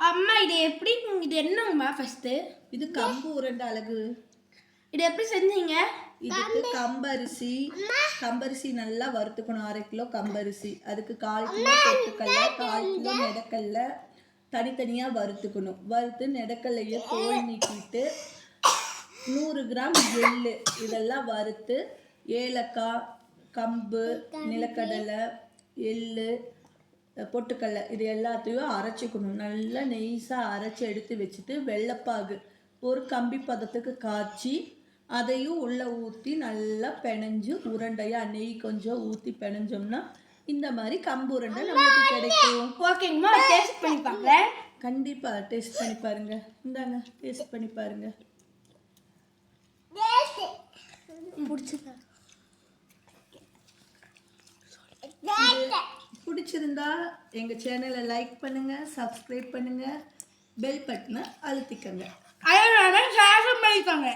அம்மா இது எப்படி இது என்னங்கம்மா ஃபர்ஸ்ட்? இது கம்பு உருண்டை அழகு. இது எப்படி செஞ்சீங்க? இதுக்கு கம்பரிசி நல்லா வறுத்துக்கணும். 1/2 கிலோ கம்பரிசி, அதுக்கு 1/4 கிலோ பொட்டுக்கடலை, 1/4 கிலோ நெடக்கடலை தனித்தனியாக வறுத்துக்கணும். வறுத்து நெடக்கல்லையை தோல் நீக்கிட்டு 100 கிராம் எள்ளு இதெல்லாம் வறுத்து, ஏலக்காய், கம்பு, நிலக்கடலை, எள்ளு, பொட்டுக்கடலை இது எல்லாத்தையும் அரைச்சிக்கணும். நல்லா நெய்ஸாக அரைச்சி எடுத்து வச்சுட்டு வெள்ளைப்பாகு ஒரு கம்பி பதத்துக்கு காய்ச்சி அதையும் உள்ளே ஊற்றி நல்லா பிணைஞ்சு உருண்டையாக நெய் கொஞ்சம் ஊற்றி பிணைஞ்சோம்னா இந்த மாதிரி கம்பு உருண்டை நம்மளுக்கு கிடைக்கும். ஓகேங்கம்மா, டேஸ்ட் பண்ணி பார்க்குறேன். கண்டிப்பாக டேஸ்ட் பண்ணி பாருங்க. இந்தாங்க டேஸ்ட் பண்ணி பாருங்க. பிடிச்சிருந்தா எங்கள் சேனலை லைக் பண்ணுங்கள், சப்ஸ்கிரைப் பண்ணுங்கள், பெல் பட்டனை அழுத்திக்கங்க. அதை ஷேர் பண்ணிக்கோங்க.